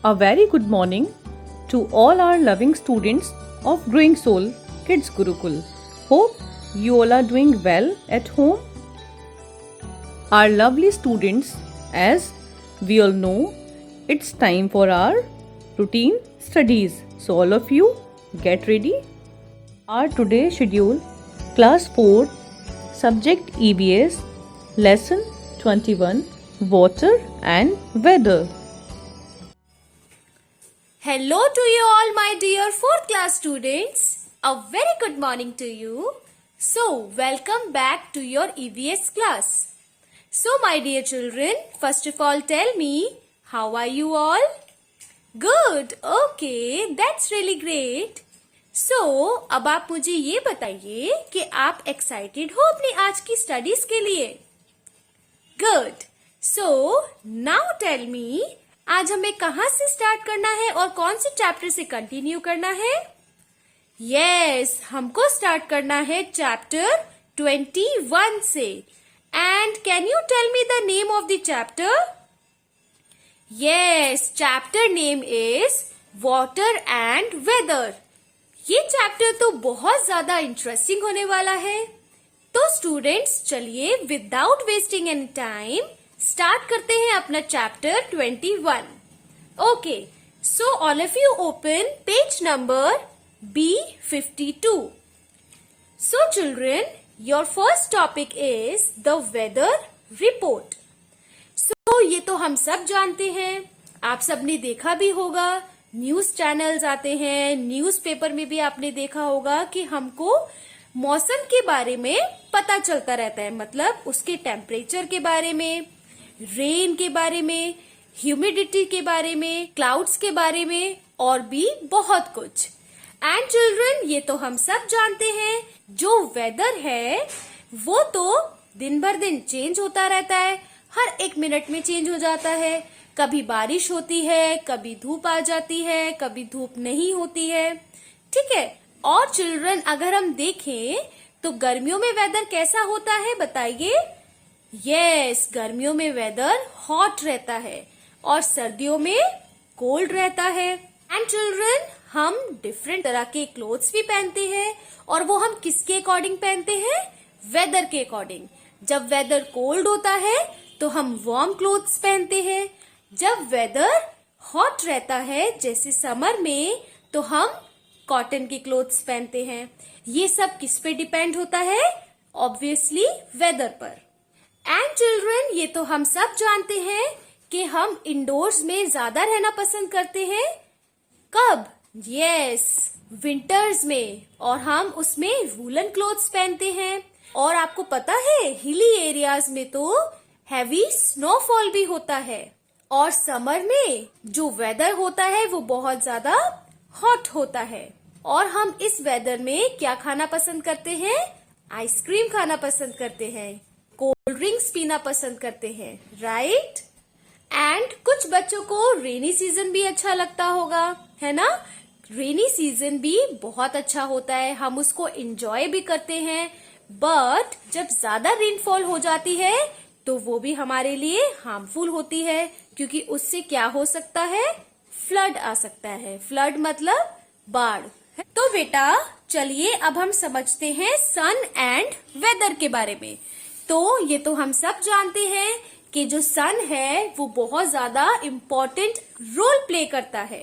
A very good morning to all our loving students of Growing Soul Kids Gurukul. Hope you all are doing well at home. Our lovely students, as we all know, it's time for our routine studies. So all of you get ready. Our today's schedule, class 4, subject EBS, lesson 21, water and weather. Hello to you all, my dear 4th class students. A very good morning to you. So, welcome back to your EVS class. So, my dear children, first of all tell me, how are you all? Good, okay, that's really great. So, अब आप मुझे ये बताइए कि आप excited हो अपनी आज की स्टडीज के लिए? Good. So now tell me, आज हमें कहाँ से स्टार्ट करना है और कौन से चैप्टर से कंटिन्यू करना है? यस, हमको स्टार्ट करना है चैप्टर 21 से. And can you tell me the name of the chapter? Yes, chapter name is water and weather. ये चैप्टर तो बहुत ज्यादा इंटरेस्टिंग होने वाला है. तो स्टूडेंट्स, चलिए without wasting any time start करते हैं अपना chapter 21. Okay, so all of you open page number B52. So children, your first topic is the weather report. सो ये तो हम सब जानते हैं, आप सबने देखा भी होगा, न्यूज चैनल्स आते हैं, न्यूज़पेपर में भी आपने देखा होगा कि हमको मौसम के बारे में पता चलता रहता है. मतलब उसके टेम्परेचर के बारे में, रेन के बारे में, ह्यूमिडिटी के बारे में, क्लाउड्स के बारे में और भी बहुत कुछ. एंड चिल्ड्रन, ये तो हम सब जानते हैं, जो वेदर है वो तो दिन भर दिन चेंज होता रहता है, हर 1 मिनट में चेंज हो जाता है. कभी बारिश होती है, कभी धूप आ जाती है, कभी धूप नहीं होती है. ठीक है. और चिल्ड्रन, अगर हम देखें तो गर्मियों में वेदर कैसा होता है बताइए? यस, गर्मियों में वेदर हॉट रहता है और सर्दियों में कोल्ड रहता है. एंड चिल्ड्रन, हम डिफरेंट तरह के क्लोथ्स भी पहनते हैं और वो हम किसके अकॉर्डिंग पहनते हैं? वेदर के अकॉर्डिंग. जब वेदर कोल्ड होता है तो हम वार्म क्लोथ्स पहनते हैं. जब वेदर हॉट रहता है जैसे समर में तो हम कॉटन के क्लोथ्स पहनते हैं. ये सब किस पे डिपेंड होता है? ऑब्वियसली वेदर पर. एंड चिल्ड्रन, ये तो हम सब जानते हैं कि हम इंडोर्स में ज्यादा रहना पसंद करते हैं. कब? यस, विंटर्स में. और हम उसमें वूलन क्लोथ्स पहनते हैं. और आपको पता है, हिली एरियाज में तो हैवी स्नोफॉल भी होता है. और समर में जो वेदर होता है वो बहुत ज्यादा हॉट होता है. और हम इस वेदर में क्या खाना पसंद करते हैं? आइसक्रीम खाना पसंद करते हैं, कोल्ड ड्रिंक्स पीना पसंद करते हैं, राइट? एंड कुछ बच्चों को रेनी सीजन भी अच्छा लगता होगा, है ना? रेनी सीजन भी बहुत अच्छा होता है, हम उसको एंजॉय भी करते हैं. बट जब ज्यादा रेनफॉल हो जाती है तो वो भी हमारे लिए हार्मफुल होती है, क्योंकि उससे क्या हो सकता है? फ्लड आ सकता है. फ्लड मतलब बाढ़. तो बेटा, चलिए अब हम समझते हैं सन एंड वेदर के बारे में. तो ये तो हम सब जानते हैं कि जो सन है वो बहुत ज्यादा इम्पोर्टेंट रोल प्ले करता है.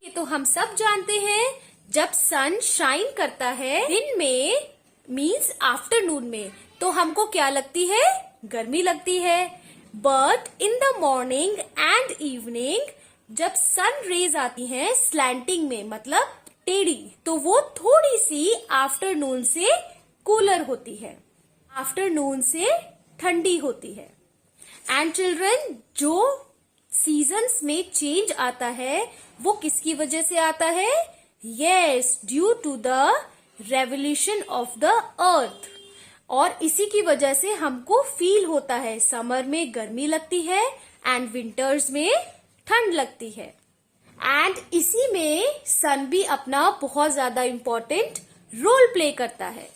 ये तो हम सब जानते हैं, जब सन शाइन करता है दिन में, मीन्स आफ्टरनून में, तो हमको क्या लगती है? गर्मी लगती है. But in the morning and evening जब सन रेज आती हैं स्लैंटिंग में, मतलब टेढ़ी, तो वो थोड़ी सी आफ्टरनून से कूलर होती है, आफ्टरनून से ठंडी होती है. एंड चिल्ड्रन, जो सीजन्स में चेंज आता है वो किसकी वजह से आता है? Yes, due to the revolution of the earth. और इसी की वजह से हमको फील होता है, समर में गर्मी लगती है एंड विंटर्स में ठंड लगती है. एंड इसी में सन भी अपना बहुत ज्यादा इम्पोर्टेंट रोल प्ले करता है.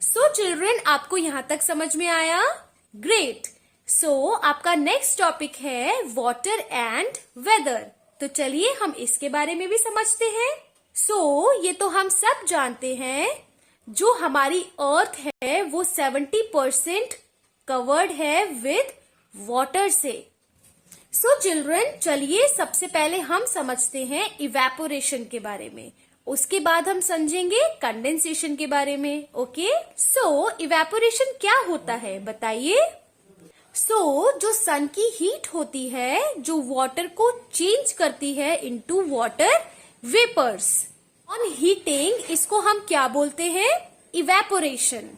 सो चिल्ड्रन, आपको यहाँ तक समझ में आया? ग्रेट. सो आपका नेक्स्ट टॉपिक है वाटर एंड वेदर. तो चलिए हम इसके बारे में भी समझते हैं। ये तो हम सब जानते हैं, जो हमारी अर्थ है वो 70% कवर्ड है विद वाटर से। चिल्ड्रन, चलिए सबसे पहले हम समझते हैं इवेपोरेशन के बारे में, उसके बाद हम समझेंगे कंडेंसेशन के बारे में। ओके, इवेपोरेशन क्या होता है बताइए। जो सन की हीट होती है, जो वाटर को चेंज करती है into water vapours, on heating इसको हम क्या बोलते हैं, इवेपोरेशन।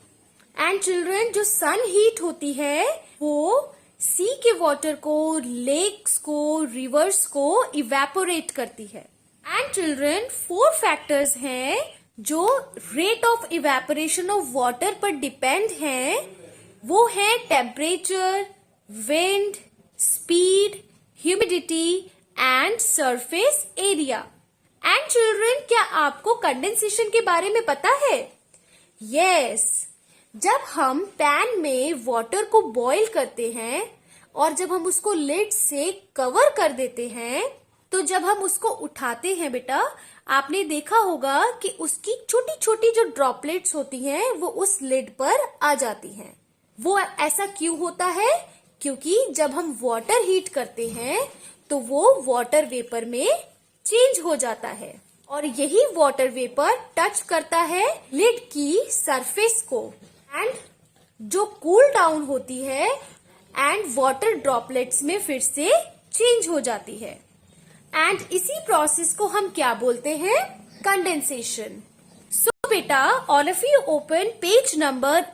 एंड चिल्ड्रन, जो सन हीट होती है वो सी के वाटर को, लेक्स को, रिवर्स को इवेपोरेट करती है। एंड चिल्ड्रन, 4 फैक्टर्स हैं जो rate of evaporation of water पर डिपेंड हैं। वो है temperature, wind, speed, humidity and surface area. And children, क्या आपको कंडेंसेशन के बारे में पता है? यस, जब हम पैन में वाटर को बॉईल करते हैं और जब हम उसको लिड से कवर कर देते हैं, तो जब हम उसको उठाते हैं बेटा, आपने देखा होगा कि उसकी छोटी छोटी जो ड्रॉपलेट्स होती हैं वो उस लिड पर आ जाती हैं। वो ऐसा क्यों होता है? क्योंकि जब हम वाटर हीट करते हैं तो वो वाटर वेपर में चेंज हो जाता है और यही वाटर वेपर टच करता है लिड की सरफेस को एंड जो कूल डाउन होती है एंड वाटर ड्रॉपलेट्स में फिर से चेंज हो जाती है। एंड इसी प्रोसेस को हम क्या बोलते हैं? कंडेंसेशन। बेटा, all of you open page number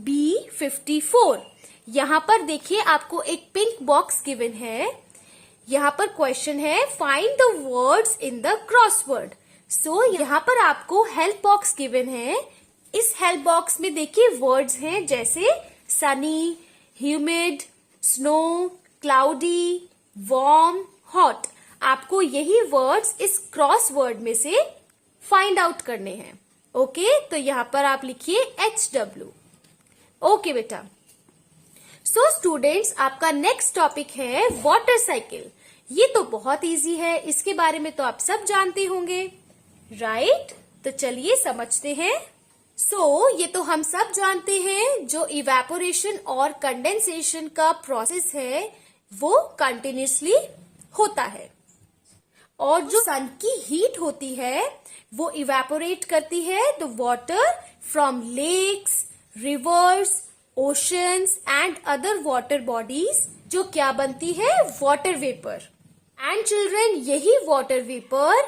B54। यहाँ पर देखिए आपको एक पिंक बॉक्स गिवन है। यहाँ पर क्वेश्चन है find the words in the crossword. यहाँ पर आपको हेल्प बॉक्स गिवन है। इस हेल्प बॉक्स में देखिए वर्ड्स हैं जैसे Sunny, humid, snow, cloudy, warm, hot. आपको यही वर्ड्स इस क्रॉसवर्ड में से फाइंड आउट करने हैं। ओके, तो यहाँ पर आप लिखिए HW। ओके बेटा। स्टूडेंट्स, आपका नेक्स्ट टॉपिक है वाटर साइकिल। ये तो बहुत इजी है, इसके बारे में तो आप सब जानते होंगे, राइट? तो चलिए समझते हैं। ये तो हम सब जानते हैं, जो इवेपोरेशन और कंडेंसेशन का प्रोसेस है वो कंटिन्यूसली होता है और जो सन की हीट होती है वो इवेपोरेट करती है the water from lakes, rivers, oceans and other water bodies, जो क्या बनती है? Water vapour. एंड चिल्ड्रन, यही वाटर वेपर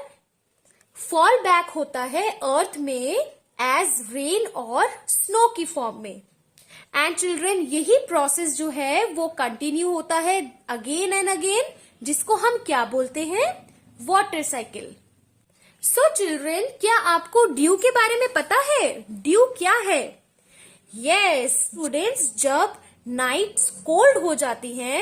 फॉल बैक होता है अर्थ में एज रेन और स्नो की फॉर्म में। एंड चिल्ड्रन, यही प्रोसेस जो है वो कंटिन्यू होता है अगेन एंड अगेन, जिसको हम क्या बोलते हैं? Water cycle. चिल्ड्रन, क्या आपको ड्यू के बारे में पता है? ड्यू क्या है? यस स्टूडेंट्स, जब नाइट्स कोल्ड हो जाती हैं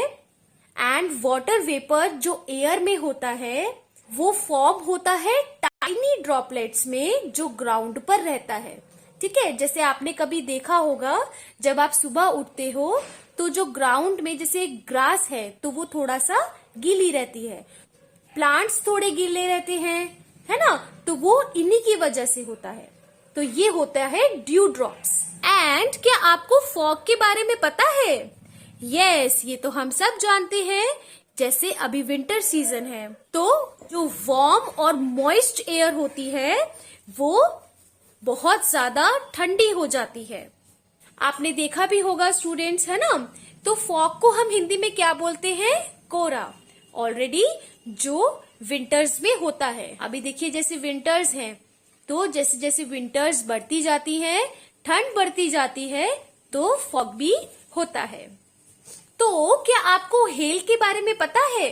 एंड वाटर वेपर जो एयर में होता है वो फॉर्म होता है टाइनी ड्रॉपलेट्स में, जो ग्राउंड पर रहता है। ठीक है, जैसे आपने कभी देखा होगा जब आप सुबह उठते हो तो जो ग्राउंड में जैसे ग्रास है तो वो थोड़ा सा गीली रहती है, प्लांट्स थोड़े गीले रहते हैं, है ना? तो वो इन्हीं की वजह से होता है। तो ये होता है ड्यू ड्रॉप्स। एंड क्या आपको फॉग के बारे में पता है? यस, ये तो हम सब जानते हैं। जैसे अभी विंटर सीजन है तो जो वार्म और मॉइस्ट एयर होती है वो बहुत ज्यादा ठंडी हो जाती है। आपने देखा भी होगा स्टूडेंट्स, है ना? तो फॉग को हम हिंदी में क्या बोलते हैं? कोहरा। ऑलरेडी जो विंटर्स में होता है। अभी देखिए जैसे विंटर्स हैं तो जैसे जैसे विंटर्स बढ़ती जाती है, ठंड बढ़ती जाती है, तो फॉग भी होता है। तो क्या आपको हेल के बारे में पता है?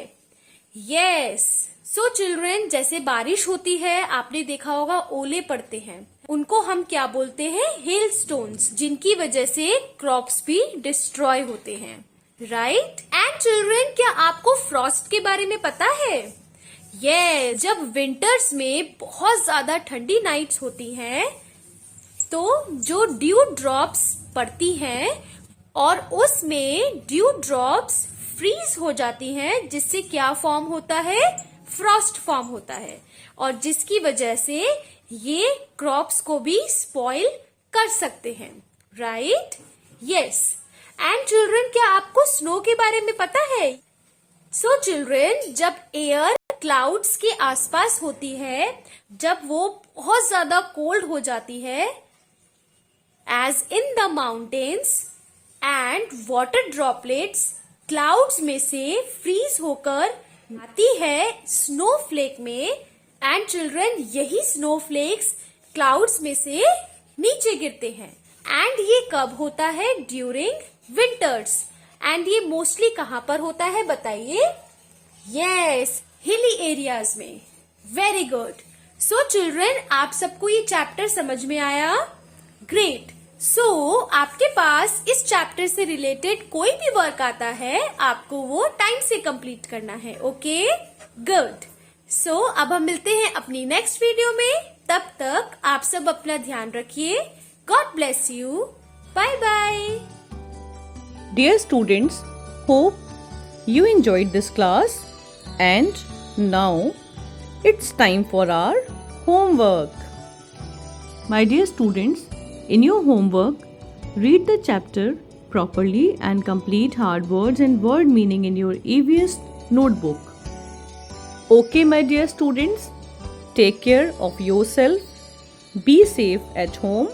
यस। चिल्ड्रन, जैसे बारिश होती है आपने देखा होगा ओले पड़ते हैं, उनको हम क्या बोलते हैं? हेल स्टोन्स, जिनकी वजह से क्रॉप्स भी डिस्ट्रॉय होते हैं, राइट? एंड चिल्ड्रन, क्या आपको फ्रॉस्ट के बारे में पता है? यस, जब विंटर्स में बहुत ज्यादा ठंडी नाइट्स होती हैं तो जो ड्यू ड्रॉप्स पड़ती हैं और उसमें ड्यू ड्रॉप्स फ्रीज हो जाती हैं, जिससे क्या फॉर्म होता है? फ्रॉस्ट फॉर्म होता है और जिसकी वजह से ये क्रॉप्स को भी स्पॉइल कर सकते हैं, राइट? यस। एंड चिल्ड्रन, क्या आपको स्नो के बारे में पता है? सो चिल्ड्रन, जब एयर क्लाउड्स के आसपास होती है, जब वो बहुत ज्यादा कोल्ड हो जाती है, as in the mountains, and water droplets clouds में से फ्रीज होकर आती है स्नोफ्लेक में, एंड चिल्ड्रन यही स्नोफ्लेक्स क्लाउड्स में से नीचे गिरते हैं। एंड ये कब होता है? During winters. एंड ये मोस्टली कहाँ पर होता है बताइए? यस, हिली एरियाज में। Very good. सो चिल्ड्रन, आप सबको ये चैप्टर समझ में आया? ग्रेट। सो आपके पास इस चैप्टर से रिलेटेड कोई भी वर्क आता है, आपको वो टाइम से कंप्लीट करना है। Okay, good. सो अब हम मिलते हैं अपनी नेक्स्ट वीडियो में। तब तक आप सब अपना ध्यान रखिए। God bless you. Bye bye. Dear students, hope you enjoyed this class, and now it's time for our homework. My dear students, in your homework, read the chapter properly and complete hard words and word meaning in your EVS notebook. Okay, my dear students, take care of yourself, be safe at home,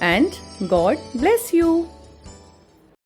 and God bless you.